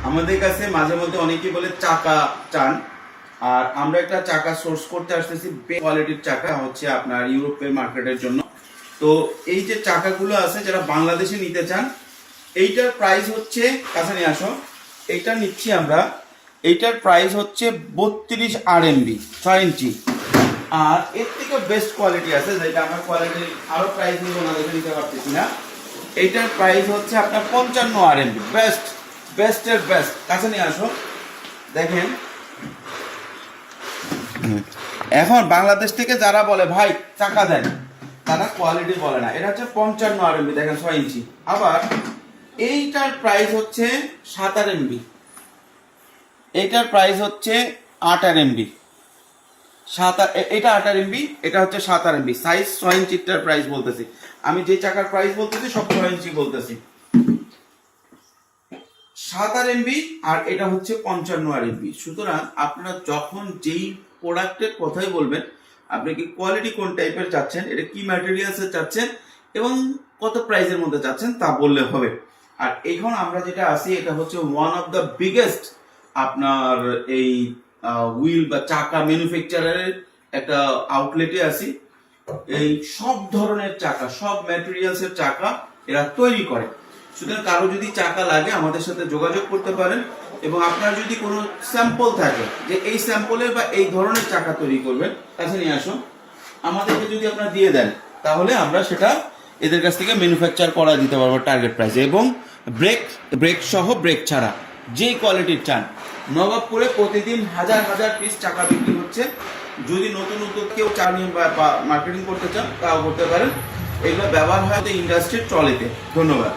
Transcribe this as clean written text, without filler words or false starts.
আমাদের কাছে মাঝে মধ্যে অনেকেই বলে চাকা চান, আর আমরা একটা চাকা সোর্স করতে আসতেছি কোয়ালিটির চাকা, হচ্ছে আপনার ইউরোপের মার্কেটের জন্য। তো এই যে চাকাগুলো আছে যারা বাংলাদেশে নিতে চান, এইটার প্রাইস হচ্ছে, কাছে নিয়ে আসো, এইটা নিচ্ছি আমরা, এইটার প্রাইস হচ্ছে 32 RMB 6 ইঞ্চি। আর এর থেকে বেস্ট কোয়ালিটি আছে, যেটা আমার কোয়ালিটি আরো প্রাইস নিব না, দেখে নিতে পারতেছি না। এইটার প্রাইস হচ্ছে আপনার 55 RMB, বেস্ট বেস্টের বেস্ট। কাছে নিয়ে আসো, দেখেন। এখন বাংলাদেশ থেকে যারা বলে ভাই চাকা দেন, তারা কোয়ালিটি বলে না। এটা হচ্ছে 55 RMB, দেখেন 6 ইঞ্চি। আবার এইটার প্রাইস হচ্ছে 7 RMB, এইটার প্রাইস হচ্ছে 8 RMB। এটা 8 RMB, এটা হচ্ছে 7 RMB। সাইজ 6 ইঞ্চিটার প্রাইস বলতেছি আমি, যে চাকার প্রাইস বলতেছি সব 6 ইঞ্চি বলতেছি। 7 RMB আর এটা হচ্ছে 55 RMB। সুতরাং আপনারা যখন যেই প্রোডাক্টের কথাই বলবেন, আপনি কি কোয়ালিটি কোন টাইপের চাচ্ছেন, এটা কি ম্যাটেরিয়ালসের চাচ্ছেন এবং কত প্রাইসের মধ্যে চাচ্ছেন তা বললে হবে। আর এখন আমরা যেটা আছি, এটা হচ্ছে ওয়ান অফ দ্য বিগেস্ট আপনার এই হুইল বা চাকা ম্যানুফ্যাকচারারের একটা আউটলেটে আছি। এই সব ধরনের চাকা, সব ম্যাটেরিয়ালসের চাকা এরা তৈরি করে। সুতরাং কারো যদি চাকা লাগে আমাদের সাথে যোগাযোগ করতে পারেন, এবং আপনার যদি কোনো স্যাম্পল থাকে যে এই স্যাম্পলের বা এই ধরনের চাকা তৈরি করবেন, কাছে নিয়ে আসুন, আমাদেরকে যদি আপনারা দিয়ে দেন, তাহলে আমরা সেটা এদের কাছ থেকে ম্যানুফ্যাকচার করা দিতে পারবো টার্গেট প্রাইসে। এবং ব্রেক সহ, ব্রেক ছাড়া যেই কোয়ালিটির চান। নবাবপুরে প্রতিদিন হাজার হাজার পিস চাকা বিক্রি হচ্ছে। যদি নতুন নতুন কেউ চান বা মার্কেটিং করতে চান, তাও করতে পারেন। এগুলো ব্যবহার হয় ইন্ডাস্ট্রির ট্রলিতে। ধন্যবাদ।